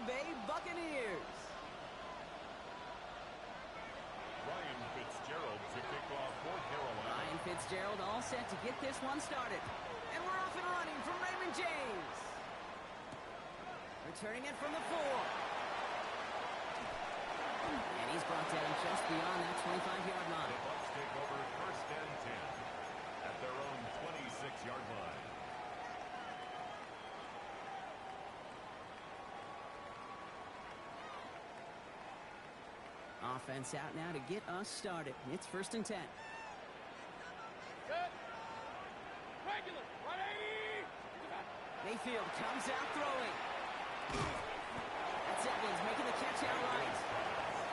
Bay Buccaneers. Ryan Fitzgerald to kick off for Carolina. Ryan Fitzgerald all set to get this one started. And we're off and running from Raymond James. Returning it from the 4. And he's brought down just beyond that 25-yard line. The Bucs take over 1st and 10 at their own 26-yard line. Offense out now to get us started. It's 1st and 10. Good. Regular. 180. Mayfield comes out throwing. That's Evans making the catch out right.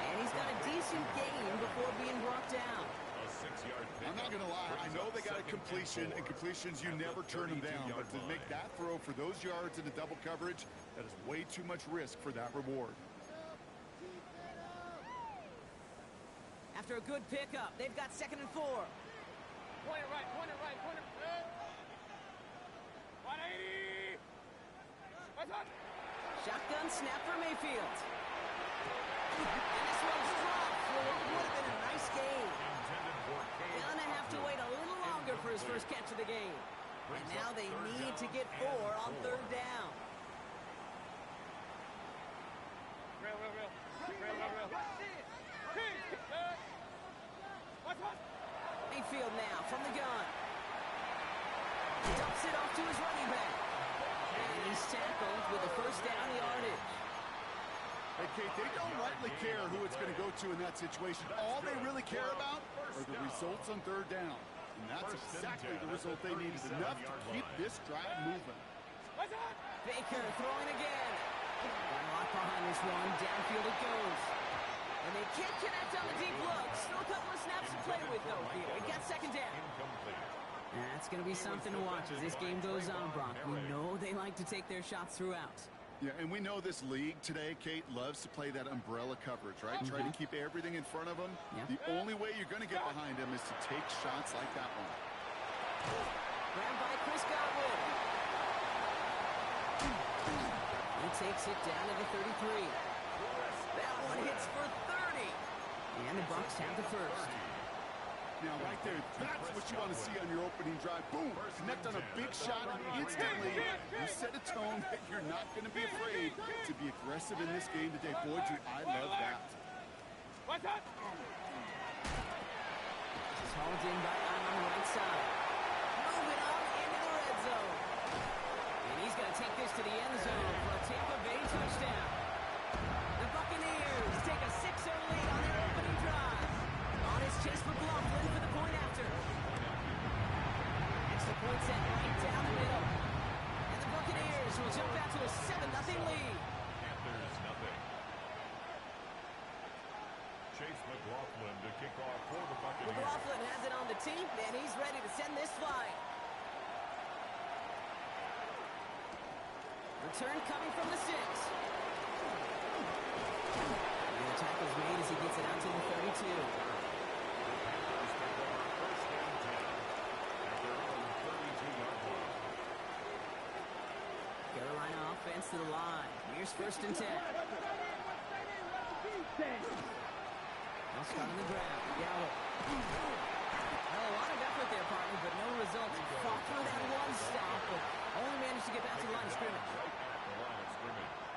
And he's got a decent gain before being brought down. A 6-yard pick. I'm not going to lie. I know they got a completion, and completions, you never turn them down. But to make that throw for those yards in the double coverage, that is way too much risk for that reward. After a good pickup, they've got 2nd and 4. Pointer right, pointer right, pointer. 180. What's up? Shotgun snap for Mayfield. And this one's dropped for what would have been a nice game. Gonna have to wait a little longer for his first catch of the game. And now they need to get 4 on 3rd down. Real. Mayfield now from the gun. Dumps it off to his running back. And he's tackled with a 1st down yardage. Hey, Kate, they don't rightly care who it's going to go to in that situation. All they really care about are the results on 3rd down. And that's exactly the result they needed. Enough to keep this drive moving. Baker throwing again. One lock behind this one. Downfield it goes. And they can't connect on the deep look. Still a couple of snaps to play with, though, here. We got 2nd down. That's going to be something to watch as this game goes on, Brock. We know they like to take their shots throughout. Yeah, and we know this league today, Kate, loves to play that umbrella coverage, right? Try to keep everything in front of them. Yep. The only way you're going to get behind them is to take shots like that one. Grabbed by Chris Godwin. He takes it down to the 33. That one hits for 30. And the Bucs have the 1st. Now, right there, that's what you want to see on your opening drive. Boom! Connect on a big shot, and instantly you set a tone that you're not going to be afraid to be aggressive in this game today. Boy, do I love that. What's up? This is hauled in by Allen on the right side. Moving on into the red zone. And he's going to take this to the end zone for a Tampa Bay touchdown. The Buccaneers take a 6-0 lead on their opening drive. On his chase for McLaughlin for the point after. Extra point set right down the middle. And the Buccaneers will jump out to a 7-0 lead. Panthers nothing. Chase McLaughlin to kick off for the Buccaneers. McLaughlin has it on the tee, and he's ready to send this flying. Return coming from the 6. And the tackle's made as he gets it out to the 32. Carolina offense to the line. Here's 1st and 10. They'll start on the ground. Gallup. Well, a lot of effort there, partner, but no results. Fought through that one stop, but only managed to get back to the line of scrimmage.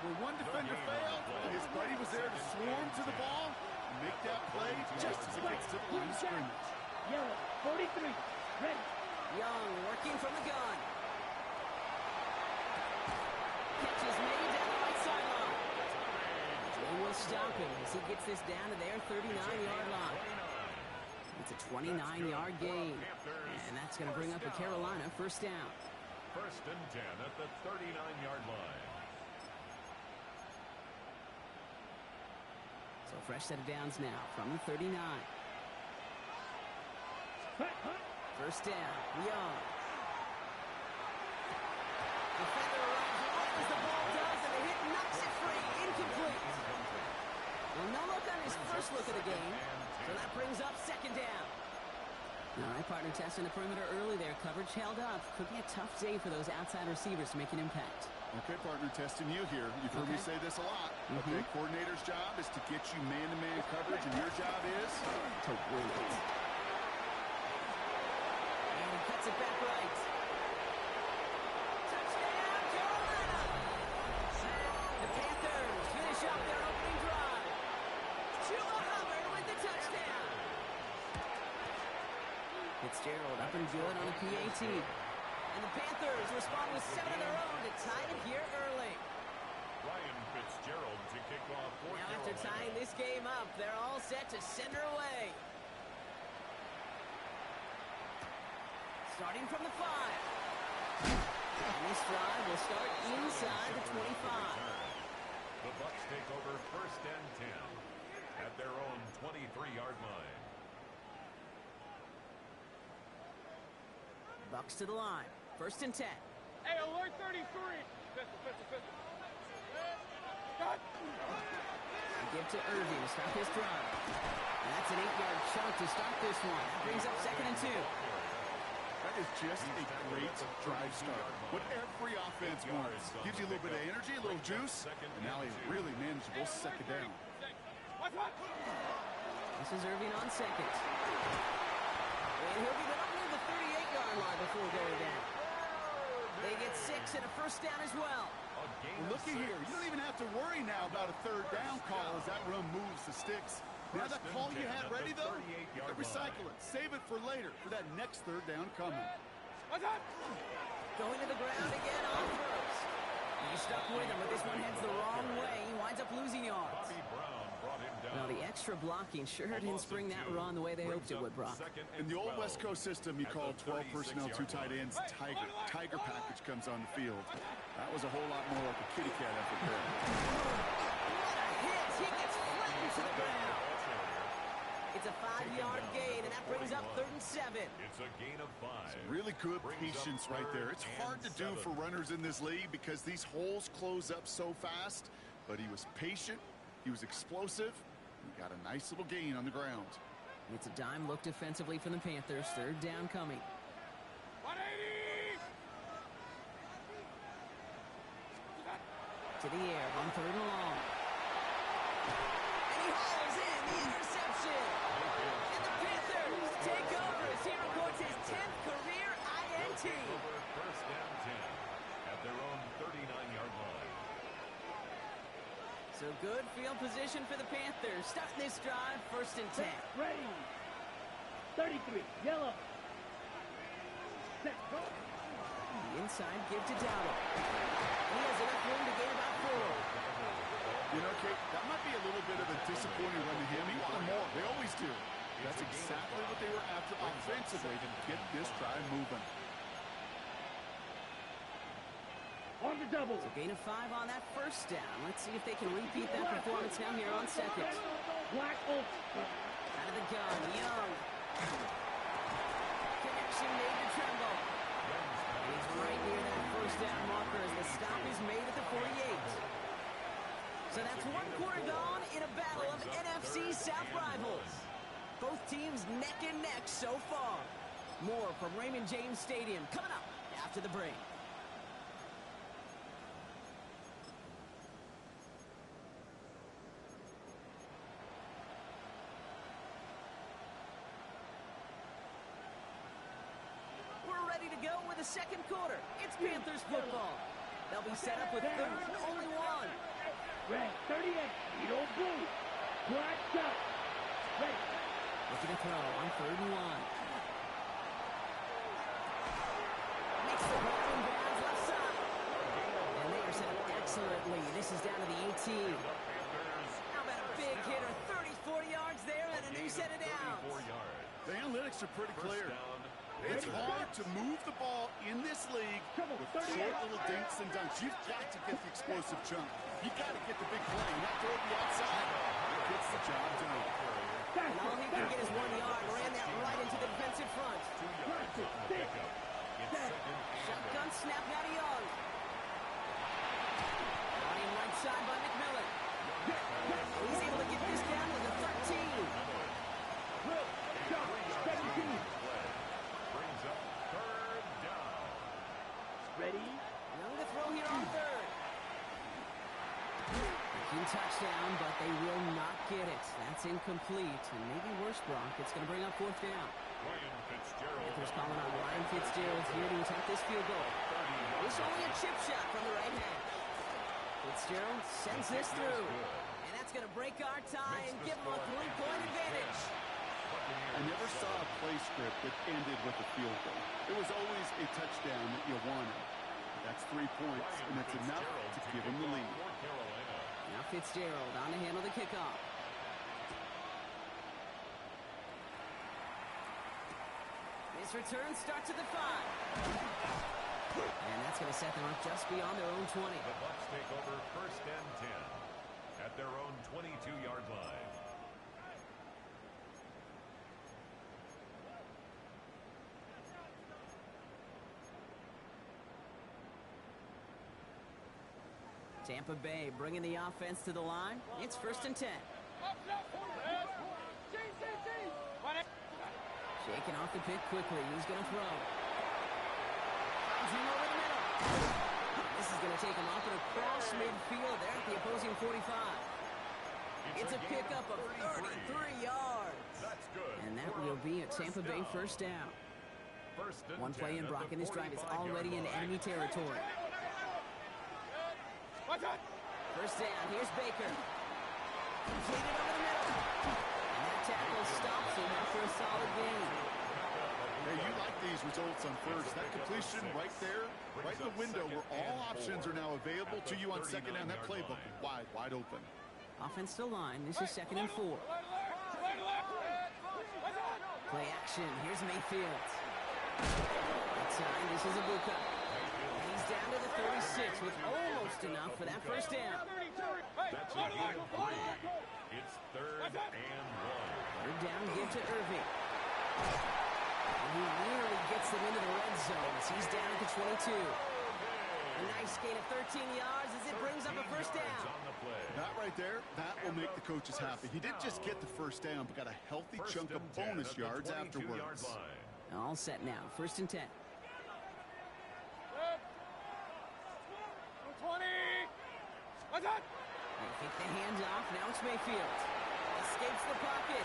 Well, one defender failed, and his buddy was there to swarm to the ball and make that play just as it gets to the line of scrimmage. Yellow, 43, ready. Young working from the gun. Catch is made down the right sideline. They will stop him as he gets this down to their 39-yard line. It's a 29-yard gain, and that's going to bring up a Carolina 1st down. 1st and 10 at the 39-yard line. So fresh set of downs now from the 39. 1st down, Young. Defender arrives right as the ball does, and the hit knocks it free. Incomplete. Well, no look on his first look of the game, so that brings up 2nd down. All right, partner, testing the perimeter early there. Coverage held up. Could be a tough day for those outside receivers to make an impact. Okay, partner, testing you here. You've heard me say this a lot. Okay, coordinator's job is to get you man-to-man coverage, and your job is to win it. And he cuts it back right. Touchdown, Carolina! The Panthers finish up their opening drive. Chuba Hubbard with the touchdown. Fitzgerald up and good on the PAT. And the Panthers respond with 7 of their own to tie it here early. Ryan Fitzgerald to kick off for Now after Carolina. tying this game up, they're all set to send her away. Starting from the 5. And this drive will start inside the 25. The Bucs take over 1st and 10 at their own 23-yard line. Bucs to the line. 1st and 10. Hey, alert 33. Pistol. Cut. They give to Irving to start this drive. And that's an 8-yard chunk to start this one. That brings up 2nd and 2. That is just a great drive start. What every offense wants. Gives you a little bit of energy, a little juice, and now a really manageable 2nd down. What's up? This is Irving on 2nd. And he'll be up near the 38-yard line before going down. They get 6 and a 1st down as well. Well, looky here. You don't even have to worry now about a 3rd down call as that run moves the sticks. Now that call you had ready, though, recycle it. Save it for later, for that next 3rd down coming. What's up? Going to the ground again on throws. He stuck with him, but this one heads the wrong way. He winds up losing yards. Bobby Brown brought him down. Well, the extra blocking sure didn't spring that run the way they hoped it would, Brock. In the old West Coast system, you call 12 personnel, 2 tight ends, Tiger. Tiger package comes on the field. That was a whole lot more like a kitty cat effort there. What a hit! He gets flattened to the ground. It's a 5-yard gain, and that brings up 3rd and 7. It's a gain of 5. Really good patience right there. It's hard to do for runners in this league because these holes close up so fast. But he was patient, he was explosive, and he got a nice little gain on the ground. It's a dime look defensively from the Panthers. 3rd down coming. 180. To the air on 3rd and long. And he hauls in the interception. And the Panthers take over as he records his 10th career INT. Over 1st and 10 at their own 39-yard line. So good field position for the Panthers. Starting this drive, 1st and 10. Ready. 33. Yellow. Set. Go. The inside give to Dowdle. He has enough room to gain about 4. You know, Kate, that might be a little bit of a disappointing run to him. He wanted more. They always do. That's exactly what they were after offensively to get this drive moving. On the double. So gain of 5 on that 1st down. Let's see if they can repeat that performance now here on 2nd. Black Oak. Out of the gun, Young. Connection made to Tremble. And he's right near that 1st down marker as the stop is made at the 48. So that's 1 quarter gone in a battle of NFC South rivals. Both teams neck and neck so far. More from Raymond James Stadium coming up after the break. We're ready to go with the 2nd quarter. It's Panthers football. They'll be set up with 3rd and only 1. Red. 38. You don't move. Black shot. Ready. Looking to throw on 3rd and 1. Makes the ball in bounds left side. And they are set up excellently. This is down to the 18. How about a big hitter? 34 yards there and a new set of downs. The analytics are pretty clear. It's hard to move the ball in this league with short little dinks and dunks. You've got to get the explosive chunk. You've got to get the big play, not throw it to the outside. It gets the job done. And all he can get is 1 yard. Ran that right into the defensive front. Shotgun snap out of Young. Running right side by McMillan. He's able to get this down to the 13. Looking touchdown, but they will not get it. That's incomplete. And maybe worse, Brock, it's going to bring up fourth down. Ryan Fitzgerald. Panthers calling on Ryan Fitzgerald here to attempt this field goal. It's only a chip shot from the right hand. Fitzgerald sends this through. And that's going to break our tie and give them a 3-point advantage. I never saw a play script that ended with a field goal. It was always a touchdown that you wanted. That's 3 points, and it's enough to give him the lead. Now Fitzgerald on to handle the kickoff. His return starts at the 5. And that's going to set them up just beyond their own 20. The Bucs take over first and 10 at their own 22-yard line. Tampa Bay bringing the offense to the line. It's first and 10. Shaking off the pick quickly. He's going to throw. Finds him over the middle. This is going to take him off and across midfield there at the opposing 45. It's a pickup of 33 yards. That's good. And that will be a Tampa Bay first down. One play in Brock, and this drive is already in enemy territory. First down, here's Baker. Completed over the middle. And that tackle stops him after a solid gain. Hey, you like these results on first. That completion right there, right in the window where all options are now available to you on second down. That playbook wide open. Offense still line. This is second and 4. Play action. Here's Mayfield. That time, this is a Bucs. He's down to the 36 with almost enough for that first down. That's a gain of 3. It's third and 1. Third down, give to Irving. And he nearly gets them into the red zone as he's down at the 22. A nice gain of 13 yards as it brings up a first down. That right there, that will make the coaches happy. He didn't just get the first down, but got a healthy chunk of bonus yards afterwards. All set now, first and 10. 20. They take the handoff. Now it's Mayfield. Escapes the pocket.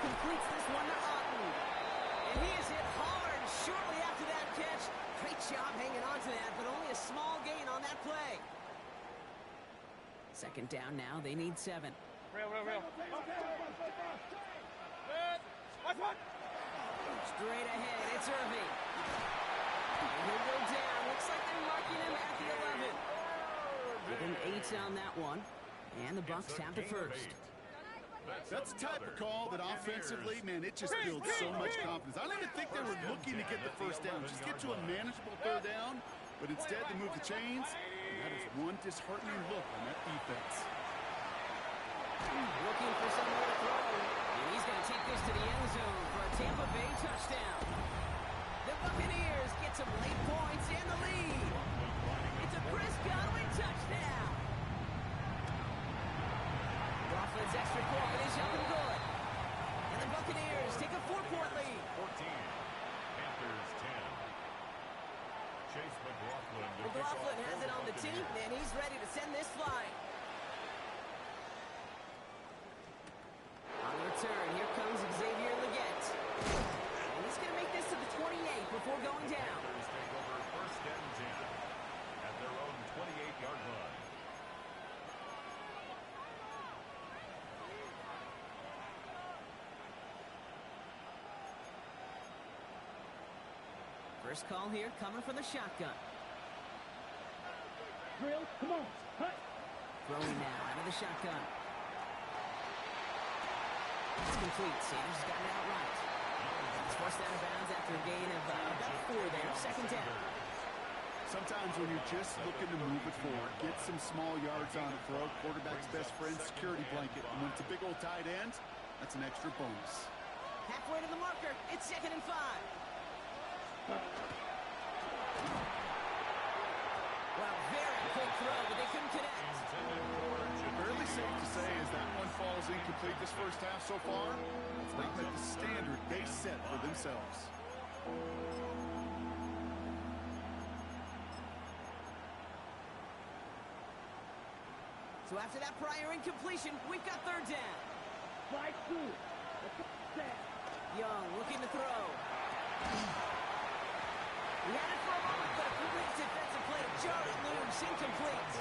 Completes this one to Otten. And he is hit hard shortly after that catch. Great job hanging on to that, but only a small gain on that play. Second down now. They need 7. Real. Straight ahead. It's Irving. And he'll go down. Looks like they're marking him at the 11. Give him 8 on that one. And the Bucs have the first. That's the type of call that offensively, man, it just builds so much confidence. I don't even think they were looking to get the first down. Just get to a manageable third down. But instead, they move the chains. And that is one disheartening look on that defense. Looking for somewhere to throw. And he's going to take this to the end zone for a Tampa Bay touchdown. The Buccaneers get some late points and the lead. It's a Chris Godwin touchdown. Coughlin's extra point is up and good. And the Buccaneers take a 4-point lead. 14. Panthers 10. Chase McLaughlin. McLaughlin has it on the tee, and he's ready to send this flying. On the return, here comes Xavier Leggett. And he's going to make this to the 28 before going down. Panthers take over first and 10 at their own 28-yard line. First call here coming from the shotgun. Drill, come on, cut. Throwing now out of the shotgun. It's complete. Sanders got it outright. He's forced out of bounds after a gain of about 4 there. Second down. Sometimes when you're just looking to move it forward, get some small yards on a throw, quarterback's best friend, security blanket. And when it's a big old tight end, that's an extra bonus. Halfway to the marker. It's second and 5. Well, very quick throw, but they couldn't connect. Fairly safe to say as that one falls incomplete this first half so far, it's not met the standard they set for themselves. So after that prior incompletion, we've got third down. Slide through. Set. Young looking to throw. He had it for a moment, but a quick defensive play to jar it loose. Incomplete.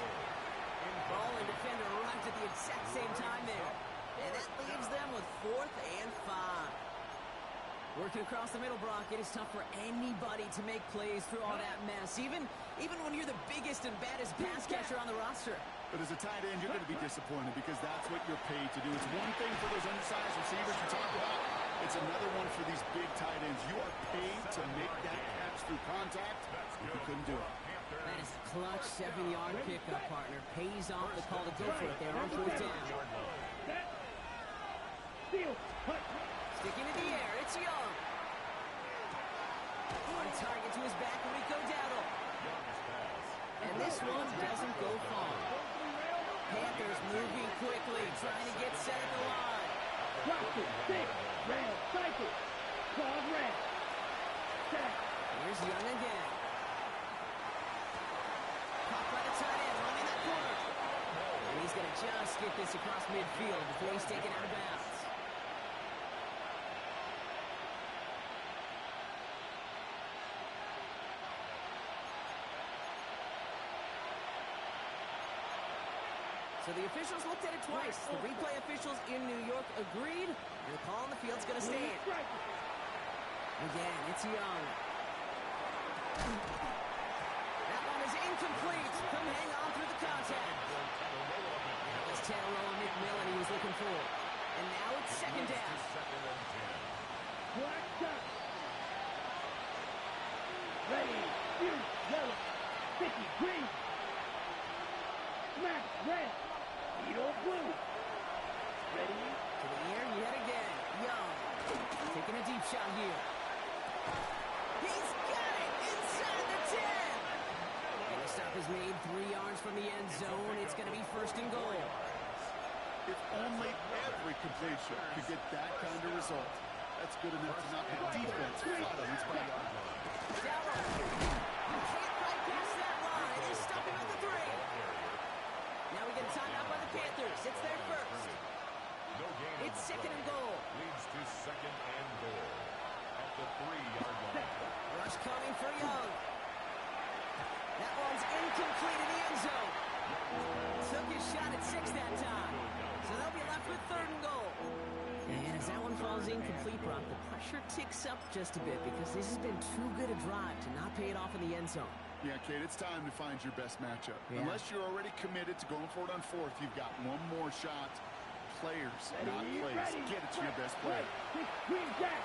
Ball and defender arrived at the exact same time there. And that leaves them with 4th and 5. Working across the middle, Brock, it is tough for anybody to make plays through all that mess, even when you're the biggest and baddest pass catcher on the roster. But as a tight end, you're going to be disappointed because that's what you're paid to do. It's one thing for those undersized receivers you talk about. It's another one for these big tight ends. You are paid to make that catch through contact. If you couldn't do it. That is a clutch 7-yard pickup, partner. Pays off the call to go for it there on 4th down. Sticking in the air, it's Young. On target to his back, Rico Dowdle. And this one doesn't go far. Panthers moving quickly, trying to get set at the line. Rocket, 6, rail, cycle. Claw red. Set. Here's Young again. Caught by the tight end, running that corner. And he's going to just get this across midfield before he's taken out of bounds. So the officials looked at it twice. The replay officials in New York agreed, and the call on the field's going to stand. Again, it's Young. That one is incomplete. Couldn't hang on through the contact. That was Tyrone McMillan he was looking for. And now it's 2nd down. Black duck. Ready, shoot, yellow, sticky, green. Smack, red. Beetle blue. Ready? To the air yet again. Young. Taking a deep shot here. He's got it inside the 10. And the stop is made 3 yards from the end zone. It's going to be 1st and goal. If only every completion could get that kind of result. That's good enough to knock the defense flat on its back. Dowdle. You can't bypass that line. They stop him at the 3. Now we get timed out by the Panthers. It's their first. It's 2nd and goal. Leads to 2nd and goal at the 3-yard line. Rush coming for Young. That one's incomplete in the end zone. Took his shot at 6 that time. So they'll be left with 3rd and goal. And as that one falls incomplete, Brock, the pressure ticks up just a bit because this has been too good a drive to not pay it off in the end zone. Yeah, Kate, it's time to find your best matchup. Yeah. Unless you're already committed to going for it on 4th, you've got one more shot. Players, not plays. Get it to your best player. Green jack.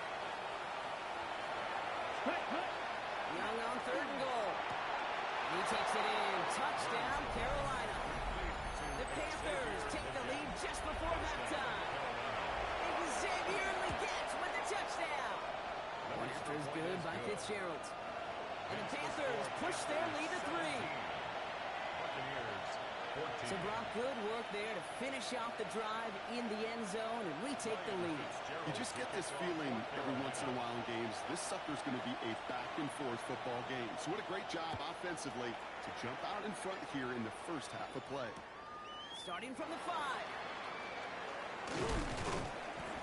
Young on 3rd and goal. He takes it in. Touchdown, Carolina. The Panthers take the lead just before halftime. Xavier Legette with the touchdown. One after is good by Fitzgerald. And the Panthers push their lead to 3. So Brock, good work there to finish off the drive in the end zone, and we take the lead. You just get this feeling every once in a while in games. This sucker's going to be a back-and-forth football game. So what a great job offensively to jump out in front here in the first half of play. Starting from the 5.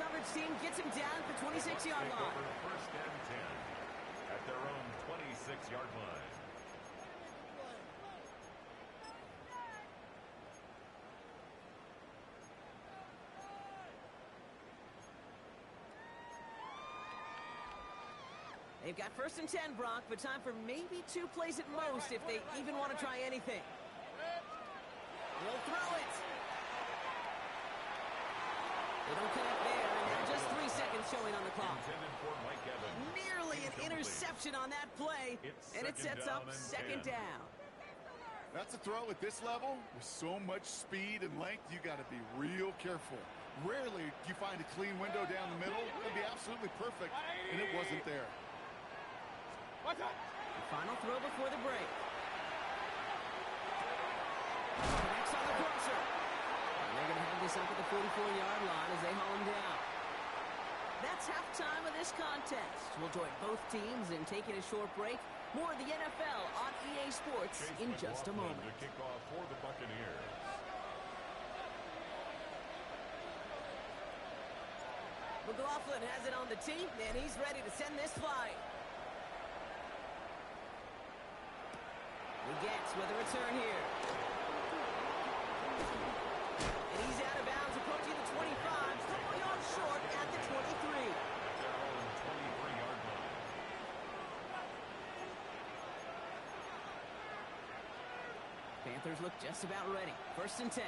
Coverage team gets him down at the 26-yard line. 1st and 10 at their own 26-yard line. They've got 1st and 10, Brock, but time for maybe 2 plays at most if they even want to try anything. They'll throw it. They don't connect there, and now just 3 seconds showing on the clock. Nearly an interception on that play, and it sets up 2nd down. That's a throw at this level. With so much speed and length, you got to be real careful. Rarely do you find a clean window down the middle. It'd be absolutely perfect, and it wasn't there. The final throw before the break. Connects on the crosser. And they're going to have this up at the 44-yard line as they haul him down. That's halftime of this contest. We'll join both teams in taking a short break. More of the NFL on EA Sports in just a moment. To kick off for the Buccaneers. McLaughlin has it on the tee, and he's ready to send this flying. He gets with a return here. And he's out of bounds, approaching the 25, couple yards short at the 23. Their own 23-yard line. Panthers look just about ready. 1st and 10.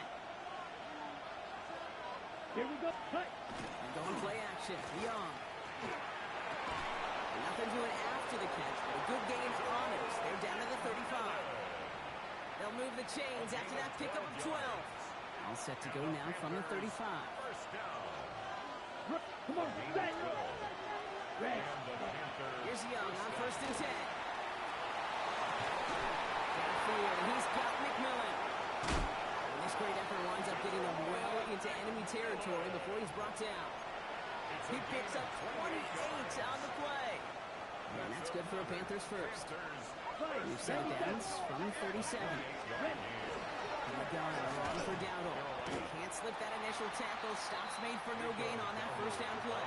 Here we go. Cut. And going play action. Young. Nothing doing after the catch, but a good gain on it. They're down to the 35. They'll move the chains after that pickup of 12. All set to go now from the 35. First down. Come on, set. Red. And the Panthers. Here's Young on 1st and 10. Downfield, and he's got McMillan. And this great effort winds up getting them well into enemy territory before he's brought down. He picks up 28 on the play. And that's good for a Panthers first. We've set downs from 37. And the gun along for Dowdle. Can't slip that initial tackle. Stops made for no gain on that 1st down play.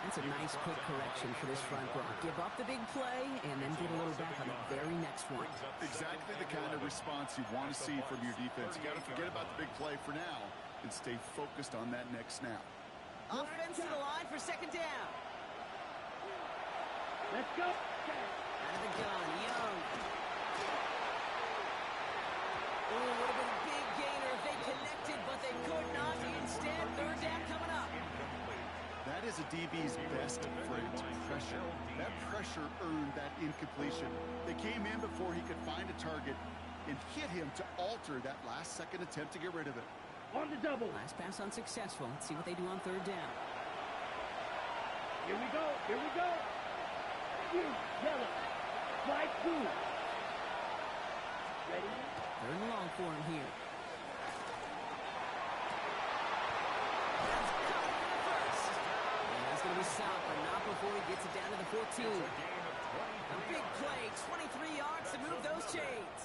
That's a nice quick correction for this front block. Give up the big play and then get a little back on the very next one. Exactly the kind of response you want to see from your defense. You got to forget about the big play for now and stay focused on that next snap. Offense to the line for 2nd down. Let's go. Out of the gun, Young. Ooh, would have been a big gainer if they connected, but they could not. Instead, 3rd down coming up. That is a DB's best friend, pressure. That pressure earned that incompletion. They came in before he could find a target and hit him to alter that last-second attempt to get rid of it. On the double. Last pass unsuccessful. Let's see what they do on 3rd down. Here we go. Here we go. Yellow. Slide 2. Ready? 3rd and long for him here. Going to be stopped, but not before he gets it down to the 14. A big play, 23 yards to move those chains.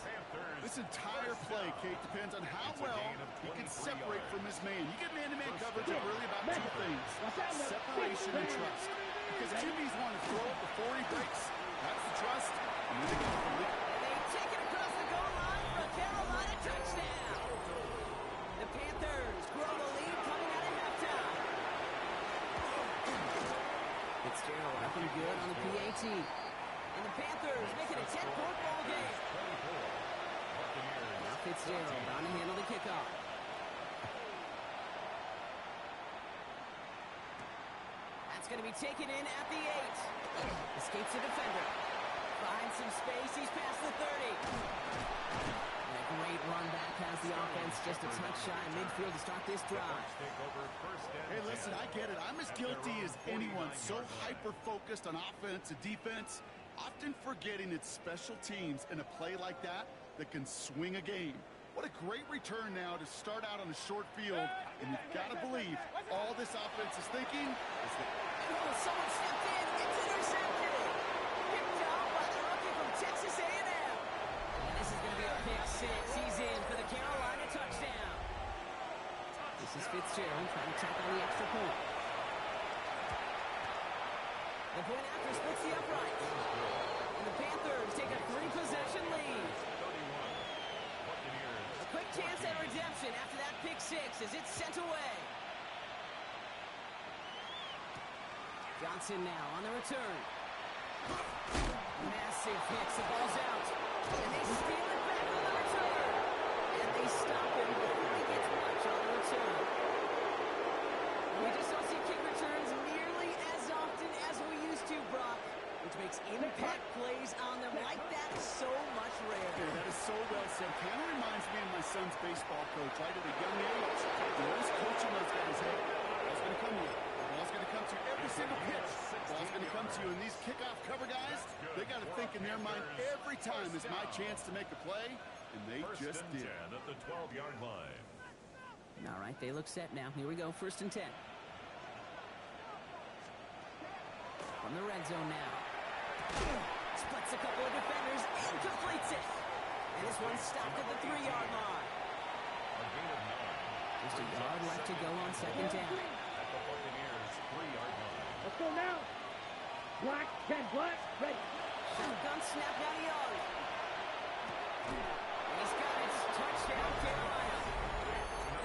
This entire play, Kate, depends on how well he can separate from his man. You get man-to-man coverage of really about 2 things: separation and trust. Because QBs want to throw it before he breaks. That's the trust. And then they go for it. They take it across the goal line for a Carolina touchdown. The Panthers grow the lead coming out of halftime. Fitzgerald up and good on the PAT. And the Panthers make it a 10-point ball game. Now Fitzgerald on to handle the kickoff. That's going to be taken in at the 8. Escapes the defender. Finds some space. He's past the 30. And a great run back past the offense. Just a touch shy in midfield to start this drive. Hey, listen, I get it. I'm as guilty as anyone. So hyper-focused on offense and defense, often forgetting it's special teams in a play like that that can swing a game. What a great return now to start out on a short field. And you've got to believe all this offense is thinking is that... Oh, someone stepped in. It's intercepted. Picked up by the rookie from Texas A&M. And this is going to be a pick 6. He's in for the Carolina touchdown. This is Fitzgerald trying to tack on the extra point. The point after splits the uprights. And the Panthers take a 3-possession lead. A quick chance at redemption after that pick 6 as it's sent away. Johnson now on the return. Massive hits. The ball's out. And they steal it back on the return. And they stop him before he gets much on the return. And we just don't see kick returns nearly as often as we used to, Brock, which makes impact plays on them like that so much rarer. Yeah, that is so well said. Kind of reminds me of my son's baseball coach, right at a young age. He's coaching those guys. Hey, ball's going to come to you. Ball's going to come to you every single pitch. Ball's going to come to you. And these kickoff cover guys, they got to think in their mind every time is my chance to make a play, and they just did. At the 12-yard line. All right, they look set now. Here we go, 1st and 10. From the red zone now. Splits a couple of defenders and completes it. And this one's stopped at the 3-yard line. Just a yard left to go on 2nd down. At the Buccaneers Pistol now. Black, 10 black, ready. Shotgun snap down to Young. And he's got it. Touchdown, Carolina.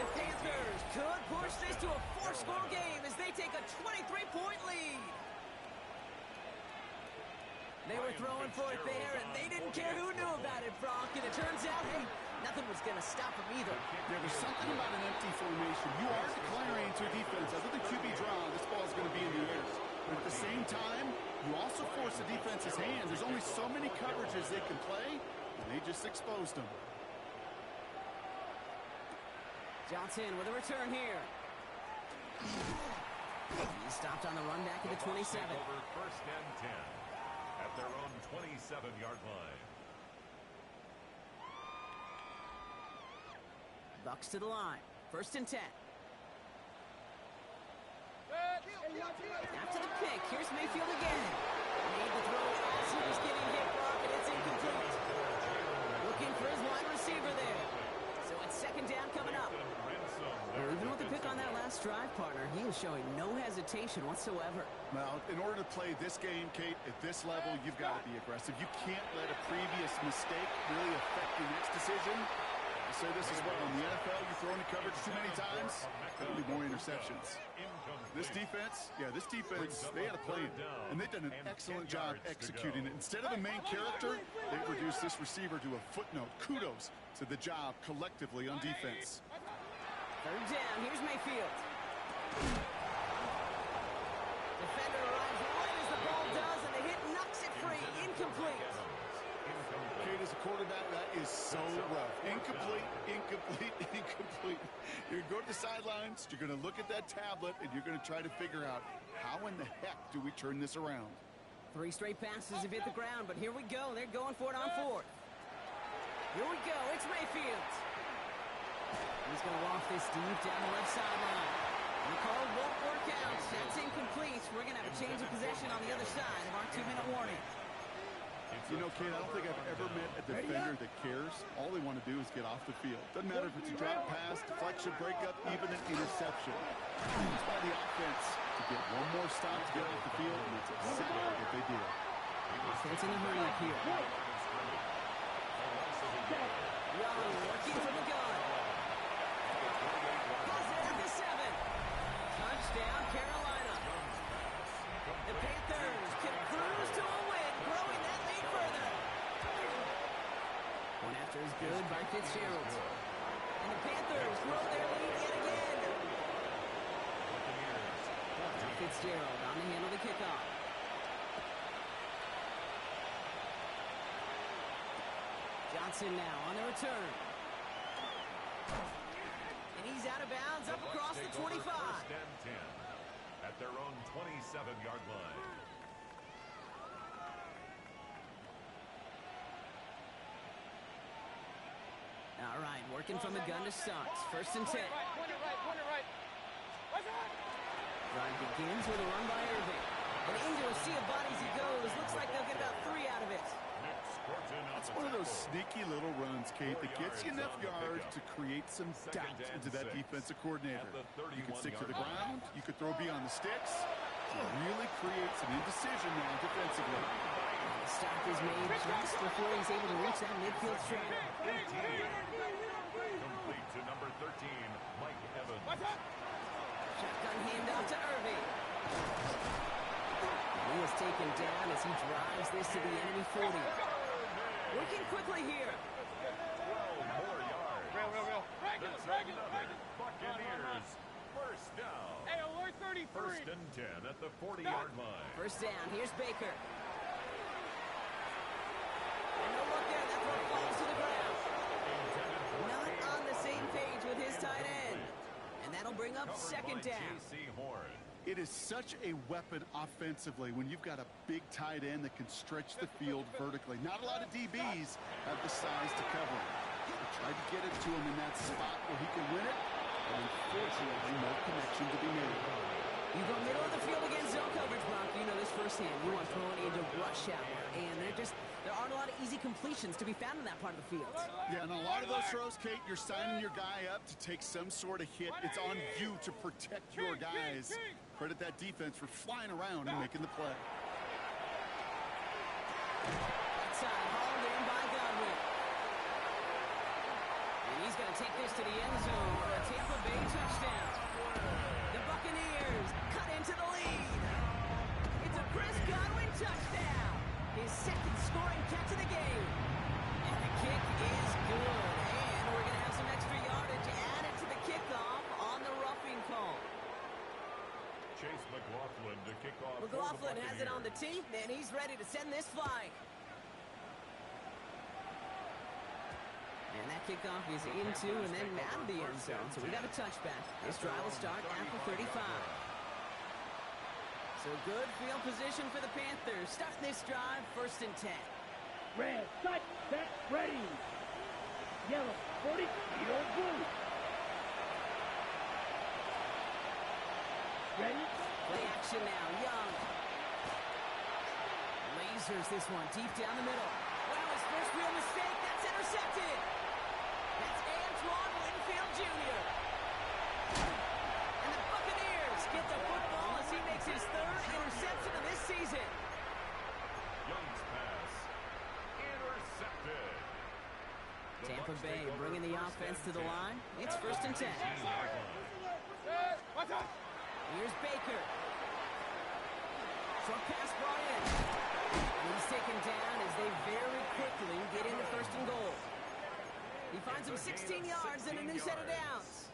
The Panthers could push this to a 4-score game as they take a 23-point lead. They were throwing for it there, and they didn't care who knew about it, Brock. And it turns out, hey, nothing was going to stop them either. Yeah, there's something about an empty formation. You are declaring to a defense, other than QB draw, this ball is going to be in the air. But at the same time, you also force the defense's hands. There's only so many coverages they can play, and they just exposed them. Johnson with a return here. He stopped on the run back at the 27. Over first and 10 at their own 27-yard line. Bucs to the line. First and 10. After the pick, here's Mayfield again. Made the throw as he was getting hit, Brock, and it's incomplete. Looking for his wide receiver there. So it's second down coming up. Well, even with the pick on that last drive, partner, he was showing no hesitation whatsoever. Well, in order to play this game, Kate, at this level, you've got to be aggressive. You can't let a previous mistake really affect your next decision. I say this as well. In the NFL, you throw into coverage too many times, there'll be more interceptions. This defense, they had a plan, and they've done an excellent job executing it. Instead of a main character, they've reduced this receiver to a footnote. Kudos to the job collectively on defense. Third down, here's Mayfield. Defender arrives right as the ball does, and the hit knocks it free. Incomplete. Kate, as a quarterback, that is so rough. Incomplete, incomplete, incomplete. You're going to go to the sidelines, you're going to look at that tablet, and you're going to try to figure out how in the heck do we turn this around. 3 straight passes have hit the ground, but here we go. They're going for it on 4th. Here we go. It's Mayfield. He's going to walk this deep down the left sideline. The call won't work out. That's incomplete. We're going to have a change of possession on the other side of our 2-minute warning. You know, Kate, I don't think I've ever met a defender that cares. All they want to do is get off the field. Doesn't matter if it's a drop pass, deflection, breakup, even an interception. It's by the offense to get one more stop to get off the field, and that's exactly what they did. Offense in a hurry up here. Young working from the gun. Calls it at the 7. Touchdown, Carolina. The Panthers can cruise to a win, growing that lead further. One after is good by Fitzgerald. And the Panthers grow their lead yet again. Fitzgerald on the handle of the kickoff. Johnson now on the return. And he's out of bounds up across the 25. First and 10 at their own 27-yard line. All right, working from the gun to start. First and 10. Right. What's that? Drive begins with a run by Irving. And into a sea of bodies he goes. Looks like they'll get about 3 out of it. It's one of those sneaky little runs, Kate, that gets you enough yards to create some doubt into that defensive coordinator. You can stick to the ground. You could throw beyond the sticks. It really creates an indecision now defensively. The stop is made just before he's able to reach that midfield strand. Complete to number 13, Mike Evans. What's up? Shotgun handoff to Irving. He is taken down as he drives this to the enemy 40. Working quickly here. 12 more yards. Real. Regular. Buccaneers. First down. Hey, alert 33. First and 10 at the 40-yard line. First down. Here's Baker. And no look there. That throw falls to the ground. Not on the same page with his tight end. And that'll bring up second down. It is such a weapon offensively when you've got a big tight end that can stretch the field vertically. Not a lot of DBs have the size to cover him. They tried to get it to him in that spot where he can win it, but unfortunately no connection to be made. You go middle of the field against zone coverage, Brock. You know this firsthand. You want throwing into rush hour, and there aren't a lot of easy completions to be found in that part of the field. Yeah, and a lot of those throws, Kate, you're signing your guy up to take some sort of hit. It's on you to protect your guys. Credit that defense for flying around and making the play. Outside, hauled in by Godwin. And he's going to take this to the end zone for a Tampa Bay touchdown. The Buccaneers cut into the lead. It's a Chris Godwin touchdown. His second scoring catch of the game. And the kick is good. And we're going to have some extra yardage added to the kickoff on the roughing call. Chase McLaughlin to kick off. McLaughlin has it on the tee, and he's ready to send this flying. And that kickoff is into and then out of the end zone. So we got a touchback. This drive will start at the 35. So good field position for the Panthers. Starting this drive, 1st and 10. Red, set, ready. Yellow, 40, yellow, blue. Ready? Play action now, Young. Lasers this one deep down the middle. Well, his first real mistake, that's intercepted. That's Antoine Winfield Jr. And the Buccaneers get the football as he makes his 3rd interception of this season. Young's pass intercepted. Tampa Bay bringing the offense to the line. It's 1st and 10. Here's Baker. Short pass brought in. And he's taken down as they very quickly get into 1st and goal. He finds him 16 yards and a new set of downs.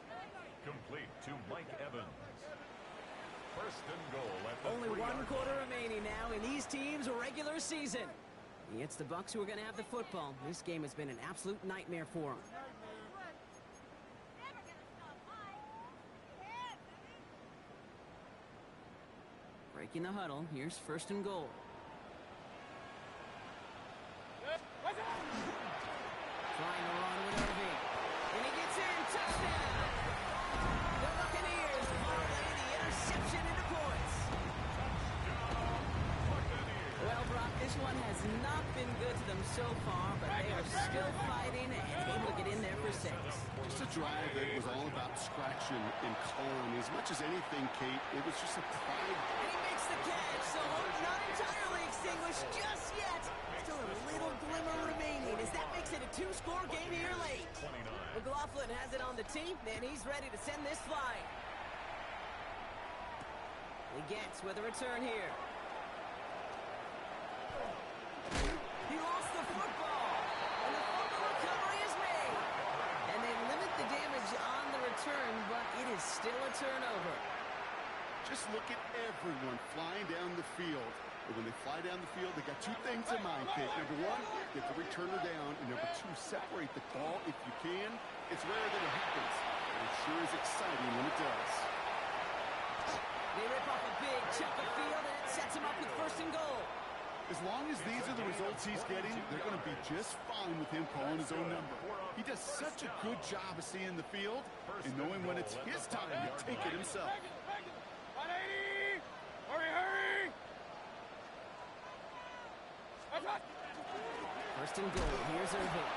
Complete to Mike Evans. 1st and goal at the Only 3-yard one quarter line. remaining now in these teams' regular season. It's the Bucs who are going to have the football. This game has been an absolute nightmare for them. Breaking the huddle. Here's 1st and goal. Trying to run with Irving. And he gets in. Touchdown! The Buccaneers parlay the interception into points. Well, Brock, this one has not been good to them so far, but they are still fighting and able to get in there for 6. Just a drive that was all about scratching and clawing. As much as anything, Kate, it was just a pride. And he makes the catch, so hope not entirely extinguished just yet. Still a little glimmer remaining as that makes it a 2-score game here late. McLaughlin has it on the tee, and he's ready to send this flying. He gets with a return here. He lost the football, and the fumble recovery is made. And they limit the damage on the return, but it is still a turnover. Just look at everyone flying down the field. But when they fly down the field, they got 2 things in mind, Kate. Number 1, get the returner down. And number 2, separate the ball if you can. It's rare that it happens, but it sure is exciting when it does. They rip off a big chunk of field, and it sets him up with 1st and goal. As long as these are the results he's getting, they're going to be just fine with him calling his own number. He does such a good job of seeing the field and knowing when it's his time to take it himself. 180! Hurry! 1st and goal. Here's Irving.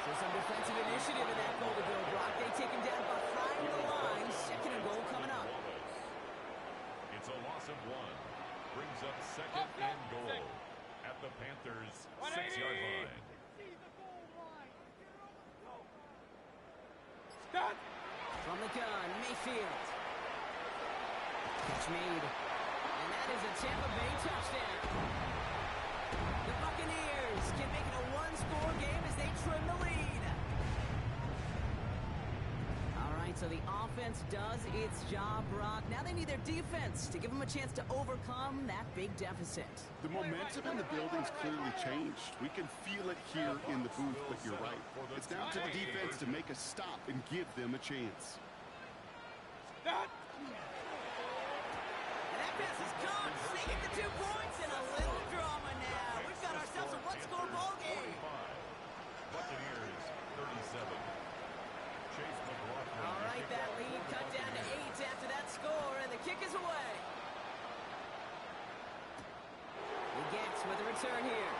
So some defensive initiative in that goal to go, Brock. They take him down behind the line. 2nd and goal coming up. It's a loss of 1. Brings up 2nd and goal at the Panthers' 6-yard line. Stop! From the gun, Mayfield. Catch made. And that is a Tampa Bay touchdown. The Buccaneers can make it a 1-score game as they trim the lead. All right, so the offense does its job, Brock. Now they need their defense to give them a chance to overcome that big deficit. The momentum in the building's clearly changed. We can feel it here in the booth, but you're right. It's down to the defense to make a stop and give them a chance. Stop! And that pass is caught. They get the 2 points and a little drama now. We've got ourselves a 1-score ball game. Buccaneers 37. Chase McLaughlin. All right, that lead cut down to 8 after that score, and the kick is away. gets with a return here.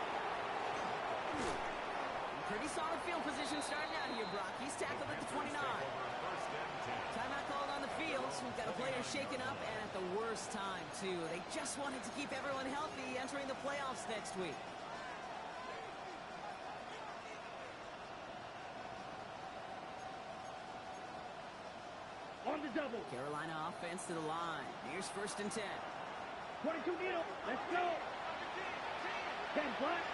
Pretty solid field position starting out here, Brock. He's tackled at the 29. Timeout called on the field. So we've got a player shaken up, and at the worst time, too. They just wanted to keep everyone healthy entering the playoffs next week. On the double. Carolina offense to the line. Here's 1st and 10. 22 middle. Let's go. 10 flat.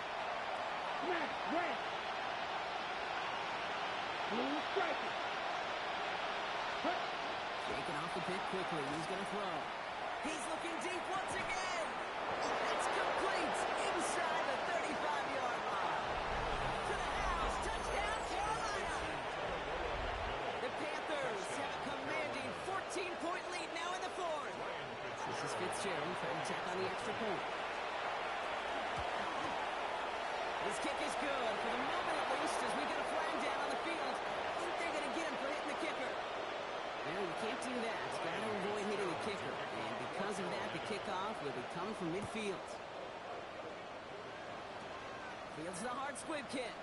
Smash. Red. Blue striker. Shaking off the pick quickly. He's going to throw. He's looking deep once again. That's complete inside the 35-yard line. To the house. Touchdown, Carolina. The Panthers have a commanding 14-point lead now in the 4th. This is Fitzgerald trying to tack on the extra point. His kick is good for the moment at least as we get a flag down on the field. I think they're going to get him for hitting the kicker. Well, you can't do that. It's got to avoid hitting the kicker. And because of that, the kickoff will be coming from midfield. Fields the hard squib kick.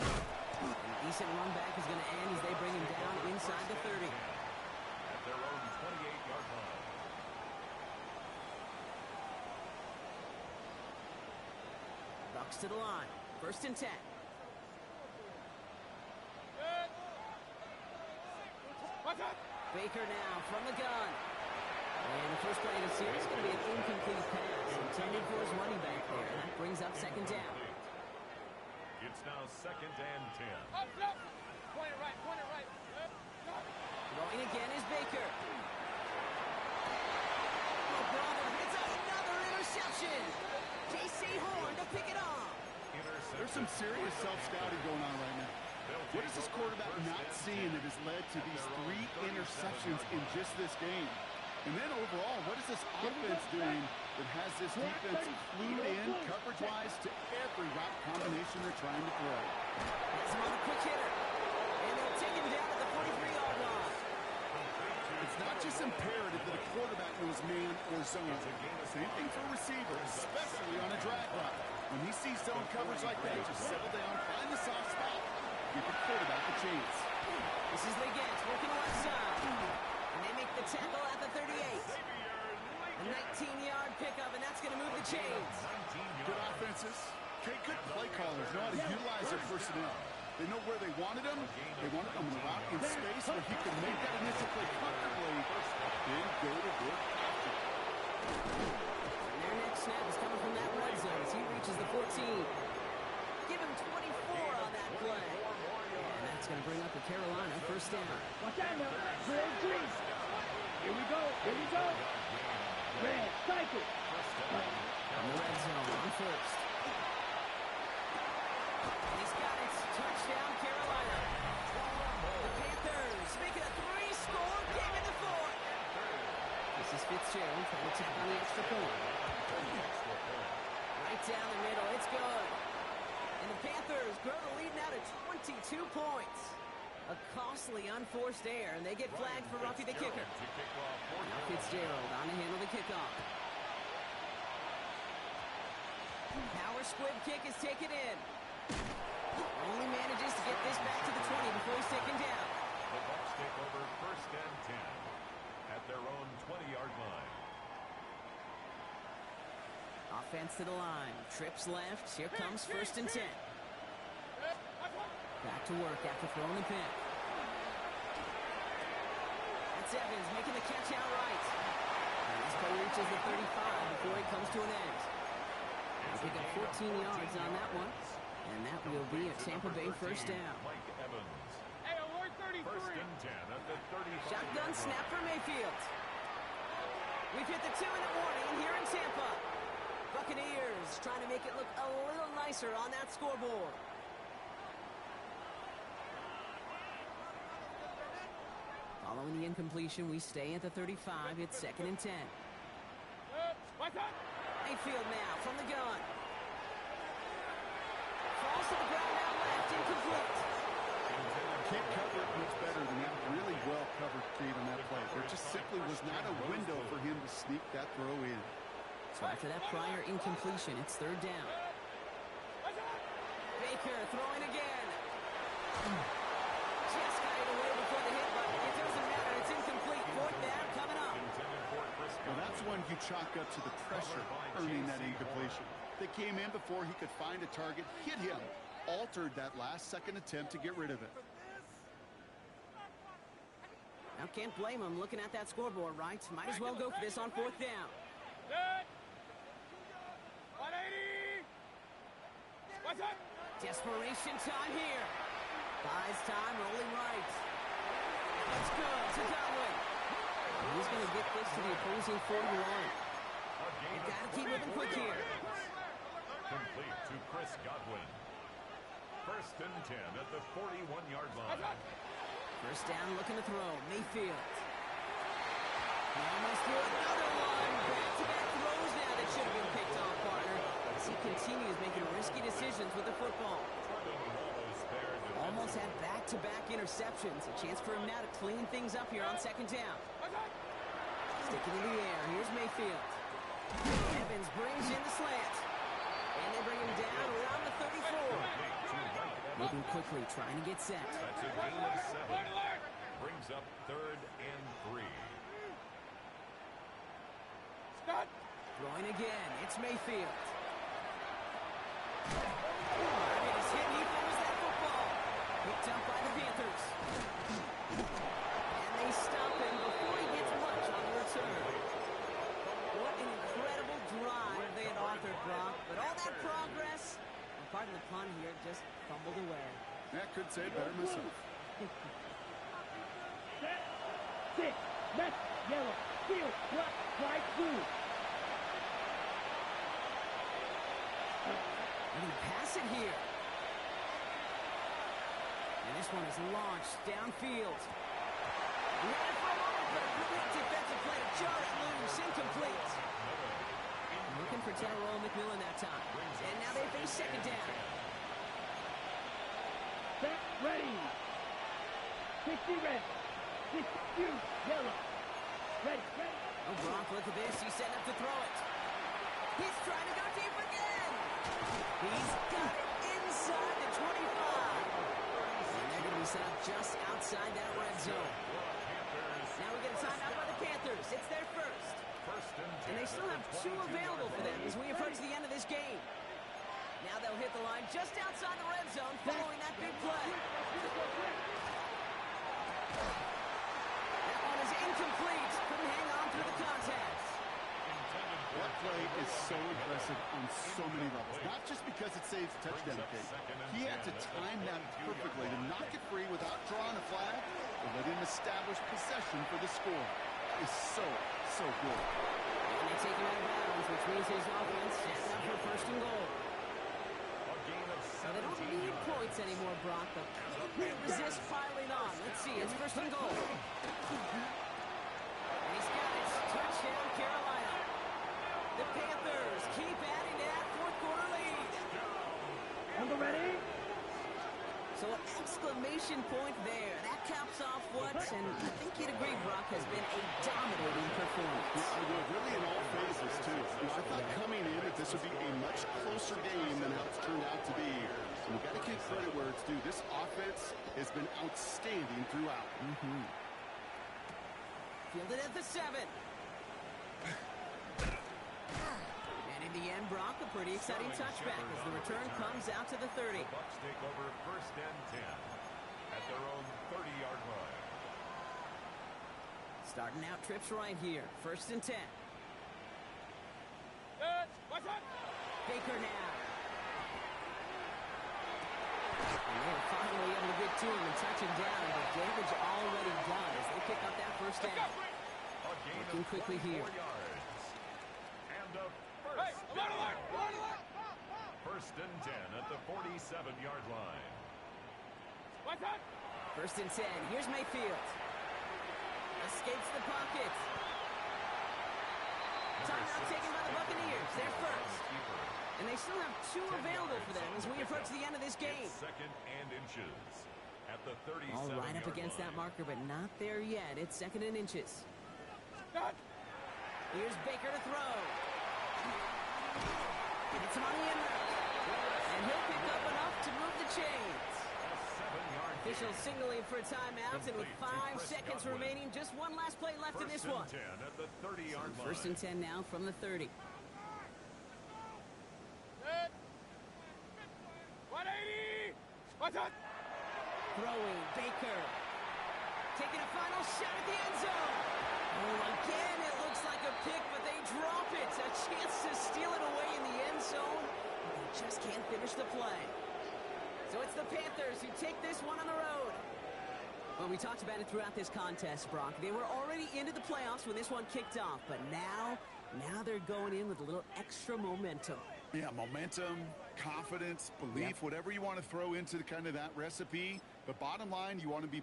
And a decent run back is going to end as they bring him down inside the 30. At their own 28-yard line. Bucs to the line. 1st and 10. Baker now from the gun. And the first play of the series is going to be an incomplete pass intended for his running back there. And that brings up 2nd down. It's now 2nd and 10. Point it right, point it right. Throwing again is Baker. Oh, brother, it's another interception. J.C. Horn to pick it off. There's some serious self-scouting going on right now. What is this quarterback not seeing that has led to these 3 interceptions in just this game? And then overall, what is this offense doing that has this defense clued in, coverage-wise, to every route combination they're trying to throw? That's another quick hitter. And they'll take him down at the 43-yard line. It's not just imperative that a quarterback knows man or zone. Same thing for a receiver, especially on a drag route. When he sees zone coverage like that, just settle down, find the soft spot, give the quarterback a chance. This is Leggett working left side. And they make the tackle at the 38. A 19-yard pickup, and that's going to move the chains. Good offenses. Good play callers know how to utilize their personnel. They know where they wanted him. They wanted him in the route in space where he could make that initial play comfortably, then go to work after. And their next snap is coming from that red zone as he reaches the 14. Give him 24 on that play. And that's going to bring up the Carolina 1st down. Watch out now. Red green. Here we go. Here we go. Red cycle. From the red zone on 1st. And he's got it. Touchdown, Carolina. The Panthers make it a 3-score game in the 4th. This is Fitzgerald trying to tack on the extra point. Right down the middle. It's good. And the Panthers grow the lead now to 22 points. A costly unforced error, and they get flagged for roughing the kicker. Now Fitzgerald on to handle the kickoff. Power squib kick is taken in. Only manages to get this back to the 20 before he's taken down. The Bucs take over 1st and 10 at their own 20-yard line. Offense to the line. Trips left. Here comes 1st and 10. Back to work after throwing the pick. That's Evans making the catch out right. And this play reaches the 35 before it comes to an end. They pick up 14 yards on that one. And that will be a Tampa Bay 1st down. Mike Evans. Hey, alert 33. 1st and 10 at the 35. Shotgun snap for Mayfield. We've hit the 2-minute warning here in Tampa. Buccaneers trying to make it look a little nicer on that scoreboard. Following the incompletion, we stay at the 35. It's 2nd and 10. Mayfield now from the gun. Falls to the ground out left, incomplete. Can't cover it much better than that. Really well covered feed on that play. There just simply was not a window for him to sneak that throw in. So after that prior incompletion, it's third down. Baker throwing again. Just got it away before the hit, but it doesn't matter. It's incomplete. Fourth down coming up. Well, that's one you chalk up to the pressure earning that incompletion. They came in before he could find a target, hit him, altered that last-second attempt to get rid of it. Now, can't blame him looking at that scoreboard, right? Might as well go for this on fourth down. 180. What's up? Desperation time here. Buys time, rolling right. Let's go to Godwin. He's going to get this to the opposing 41. They've got to keep moving quick here. Complete to Chris Godwin. First and 10 at the 41-yard line. First down, looking to throw. Mayfield. He almost threw another one. Back-to-back throws now that should have been picked off, partner. As he continues making risky decisions with the football. Almost had back-to-back interceptions. A chance for him now to clean things up here on second down. Sticking in the air. Here's Mayfield. Evans brings in the slant. And they bring him down around the 34. Moving quickly, trying to get set. That's a gain of 7. Brings up third and 3. Scott. Throwing again. It's Mayfield. Target is hit. He throws that football. Picked up by the Panthers. And they stop him before he gets much on the return. What an incredible drive they had authored, Brock. But all that progress, and pardon the pun here, just fumbled away. That could say it better myself. Set. 6. Left. Yellow. Field. Block. Fly through. And he pass it here. And this one is launched downfield. Ran it for a moment, but a brilliant defensive play to jar it loose. Incomplete. Looking for Tyrone McMillan that time. And now they face second down. Set. Ready. 60 red. 62 yellow. Ready. Ready. Oh, Brock, look at this. He's setting up to throw it. He's trying to go deep again. He's got it inside the 25. And they're going to be set up just outside that red zone. Now we get a timeout by the Panthers. It's their first. And they still have 2 available for them as we approach the end of this game. Now they'll hit the line just outside the red zone following that big play. That one is incomplete. Couldn't hang on through the contact. That play is so impressive on so many levels. Not just because it saves a touchdown kick. He had to time that perfectly to knock it free without drawing a flag or let him establish possession for the score. That is so good. And they take him out of bounds, which means his offense sets up for first and goal. So they don't need points anymore, Brock, but they resist piling on. Let's see, it's first and goal. And he's got it. Touchdown, Carolina. The Panthers keep adding to that fourth-quarter lead. Number ready. So an exclamation point there. That caps off what, and I think you'd agree, Brock, has been a dominating performance. Yeah, well, really in all phases, too. I thought coming in that this would be a much closer game than how it's turned out to be. And you've got to give credit where it's due. This offense has been outstanding throughout. Fielded at the 7. And in the end, Brock, a pretty exciting touchback as the return comes out to the 30. The Bucs take over first and 10 at their own 30-yard line. Starting out trips right here. First and 10. What's up? Baker now. And they're finally able to get to him and touch him down, but damage already done as they pick up that first down. Working quickly here. 4 yards. And a Hey, first alert, down. alert. First and 10 at the 47-yard line. What's up? First and 10. Here's Mayfield. Escapes the pocket. Timeout taken by the Buccaneers. They're first. And they still have 2 available for them as we approach the end of this game. Second and inches at the 37-yard All right up against that marker, but not there yet. It's second and inches. Scott. Here's Baker to throw. Gets him on the end route. And he'll pick up enough to move the chains. Officials signaling for a timeout, and with 5 seconds remaining, just one last play left in this one. At the 30-yard line. First and 10 now from the 30. 180. What's up? Throwing, Baker. Taking a final shot at the end zone. Oh, again, it looks like a pick, but they drop it. A chance to steal it away in the end zone. They just can't finish the play. So it's the Panthers who take this one on the road. Well, we talked about it throughout this contest, Brock. They were already into the playoffs when this one kicked off, but now they're going in with a little extra momentum. Yeah, momentum, confidence, belief, whatever you want to throw into kind of that recipe. But bottom line, you want to be